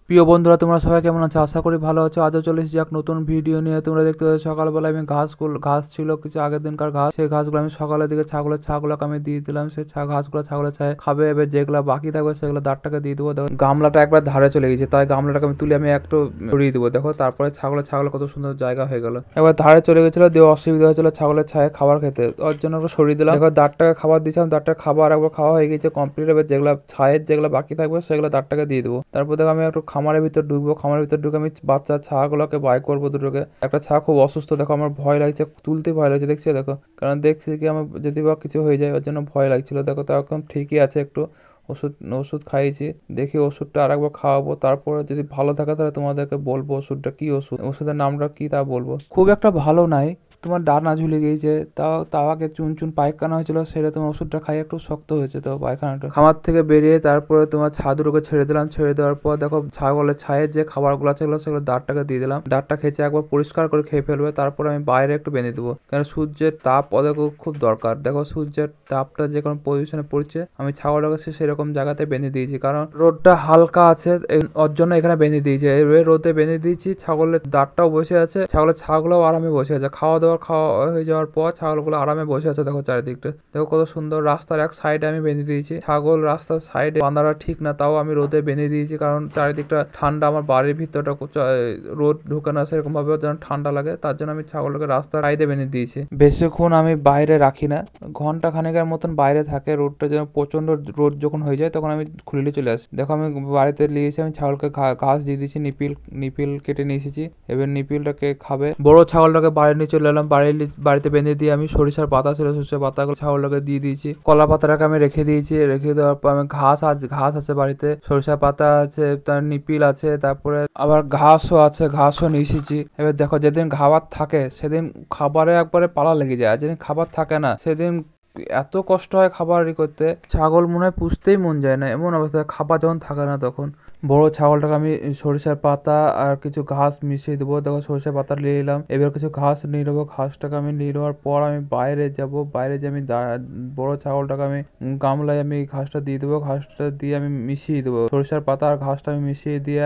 প্রিয় বন্ধুরা, তোমরা সবাই কেমন আছো? আশা করি ভালো আছো। আজও চলে এসেছি এক নতুন ভিডিও নিয়ে। তোমরা দেখতে পাচ্ছ সকালবেলা আমি ঘাস ছিল কিছু আগের দিনকার ঘাস, সেই ঘাসগুলো আমি সকালের দিকে ছাগলকে আমি দিয়ে দিলাম। সেই ঘাসগুলো ছাগলের ছায় খাবে। এবার যেগুলো বাকি থাকবে সেগুলো দাঁড়টাকে দিয়ে দেবো। দেখো গামলাটা একবার ধারে চলে গেছে, তাই গামলাটাকে আমি তুলে আমি একটু সরিয়ে দেবো। দেখো তারপরে ছাগল কত সুন্দর জায়গা হয়ে গেল। একবার ধারে চলে গেছিল, দিয়ে অসুবিধা হয়েছিল ছাগলের ছায় খাবার খেতে, ওর জন্য একটু সরিয়ে দিলাম। দেখো দাঁড়টাকে খাবার দিয়েছিলাম, দাঁড়টার খাবার একবার খাওয়া হয়ে গেছে কমপ্লিট। এবার যেগুলো ছায়ের যেগুলো বাকি থাকবে সেগুলো দাঁড়টাকে দিয়ে দেবো। তারপর দেখো আমি একটু খামারের ভিতর ঢুকবো। খামারের ভিতর ঢুকে আমি বাচ্চা ছাগুলোকে বাই করবো দুটোকে। একটা ছাগ খুব অসুস্থ, দেখো আমার ভয় লাগছে, তুলতে ভয় লাগছে, দেখছি দেখো, কারণ দেখছি কি আমার যদি বা কিছু হয়ে যায় ওর জন্য ভয় লাগছিল। দেখো তো এখন ঠিকই আছে, একটু ওষুধ ওষুধ খাইয়েছি, দেখি ওষুধটা আরেকবার খাওয়াবো। তারপরে যদি ভালো থাকে তাহলে তোমাদেরকে বলবো ওষুধটা কি ওষুধ, ওষুধের নামটা কি তা বলবো। খুব একটা ভালো নাই, তোমার ডানা ঝুলে গিয়েছে, তাও আগে চুন পায়খানা হয়েছিল, সেটা তোমার ওষুধটা খাই একটু শক্ত হয়েছে। তো পায়খানাটা খামার থেকে বেরিয়ে তারপরে তোমার ছাদুরোকে ছেড়ে দিলাম। ছেড়ে দেওয়ার পর দেখো ছাগলের ছায়ের যে খাবারগুলো আছে সেগুলো দাঁড়টাকে দিয়ে দিলাম। দাঁড়টা খেয়েছে একবার পরিষ্কার করে খেয়ে ফেলবে। তারপরে আমি বাইরে একটু বেঁধে দেবো, কারণ সূর্যের তাপ ওদের খুব দরকার। দেখো সূর্যের তাপটা যে কোনো পজিশনে পড়ছে, আমি ছাগলটাকে সেরকম জায়গাতে বেঁধে দিয়েছি, কারণ রোদটা হালকা আছে ওর জন্য এখানে বেঁধে দিয়েছি। রোদে বেঁধে দিয়েছি, ছাগলের দাঁড়টাও বসে আছে, ছাগলও আরামে বসে আছে। খাওয়া হয়ে যাওয়ার পর ছাগলগুলো আরামে বসে আছে। দেখো চারিদিকটা দেখো কত সুন্দর। রাস্তার এক সাইডে আমি বেঁধে দিয়েছি ছাগল, রাস্তার সাইডে বাঁধাটা ঠিক না, তাও আমি রোদে বেঁধে দিয়েছি, কারণ চারিদিকটা ঠান্ডা, আমার বাড়ির ভিতরটা রোদ ঢুকে না সেরকম ভাবে যেন ঠান্ডা লাগে, তার জন্য আমি ছাগলকে রাস্তার সাইডে বেঁধে দিয়েছি। বেশিক্ষণ আমি বাইরে রাখি না, ঘন্টা খানেকের মতন বাইরে থাকে। রোদটা যেন প্রচন্ড রোদ যখন হয়ে যায় তখন আমি খুলে চলে আসি। দেখো আমি বাড়িতে নিয়ে এসে আমি ছাগলকে ঘাস দিয়ে দিয়েছি, নিপিল কেটে নিয়ে এসেছি। এবার নিপিলটাকে খাবে। বড় ছাগলটাকে বাড়ি নিয়ে চলে এলাম। বাড়িতে বেঁধে দিয়ে আমি সরিষার পাতা ছিল, সরিষার পাতাগুলো ছাগলটাকে দিয়ে দিয়েছি। কলা পাতাটাকে আমি রেখে দিয়েছি। রেখে দেওয়ার পর আমি ঘাস আছে বাড়িতে, সরিষার পাতা আছে, তার নিপিল আছে, তারপরে আবার ঘাসও নিয়ে এসেছি। এবার দেখো যেদিন খাবার থাকে সেদিন খাবারে একবারে পালা লেগে যায়, আর যেদিন খাবার থাকে না সেদিন এত কষ্ট হয় খাবার করতে। ছাগল মনে হয় পুষতেই মন যায় না, এমন অবস্থা। খাবার যখন থাকে না তখন বড় ছাগলটাকে আমি সরিষার পাতা আর কিছু ঘাস মিশিয়ে দেবো। দেখো সরিষার পাতা নিয়ে নিলাম, এবার কিছু ঘাস নিয়ে নেবো। ঘাসটাকে আমি নিয়ে নেওয়ার পর আমি বাইরে যাব। বাইরে যে আমি বড় ছাগলটাকে আমি গামলায় আমি ঘাসটা দিয়ে দেবো। ঘাসটা দিয়ে আমি মিশিয়ে দেবো, সরিষার পাতা আর ঘাসটা আমি মিশিয়ে দিয়ে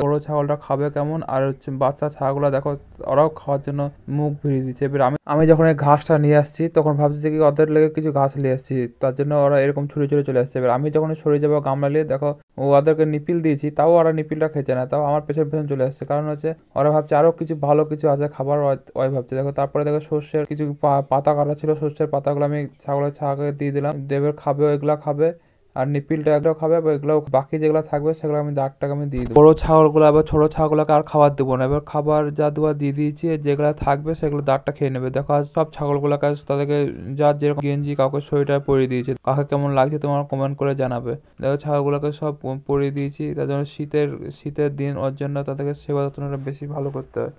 বড় ছাগলটা খাবে কেমন। আর হচ্ছে বাচ্চা ছাগলগুলো দেখো ওরাও খাওয়ার জন্য মুখ ভিড়িয়ে দিচ্ছে। এবার আমি যখন এই ঘাসটা নিয়ে আসছি তখন ভাবছি যে কি ওদের লেগে কিছু ঘাস নিয়ে আসছি, তার জন্য ওরা এরকম ছুড়ে চলে আসছে। এবার আমি যখন সরে যাবো গামলা নিয়ে, দেখো ওদেরকে নিপিল দিয়েছি, তাও ওরা নিপিলটা খেছে না, তাও আমার পেছন চলে আসছে। কারণ হচ্ছে ওরা ভাবছে আরো কিছু ভালো কিছু আছে খাবার, ওই ভাবছে। দেখো তারপরে দেখো সর্ষের কিছু পাতা কাটা ছিল, সর্ষের পাতাগুলো আমি ছাগলের ছাগলকে দিয়ে দিলাম। দেবের খাবে, ওইগুলা খাবে, আর নিপিলটা একটাও খাবে। এগুলো বাকি যেগুলো থাকবে সেগুলো আমি দাগটাকে আমি দিয়ে দেবো। বড় ছাগলগুলো আবার ছোট ছাগলকে আর খাবার দেবো না। এবার খাবার যা দেওয়া দিয়ে দিয়েছি, যেগুলো থাকবে সেগুলো দাঁতটা খেয়ে নেবে। দেখো আজ সব ছাগলগুলোকে তাদেরকে যার যেরকম গেঞ্জি কাউকে সোয়েটার পরিয়ে দিয়েছে, কাকে কেমন লাগছে তোমার কমেন্ট করে জানাবে। দেখো ছাগলগুলোকে সব পরিয়ে দিয়েছি, তার জন্য শীতের দিন, ওর জন্য তাদেরকে সেবা যত্নটা বেশি ভালো করতে হয়।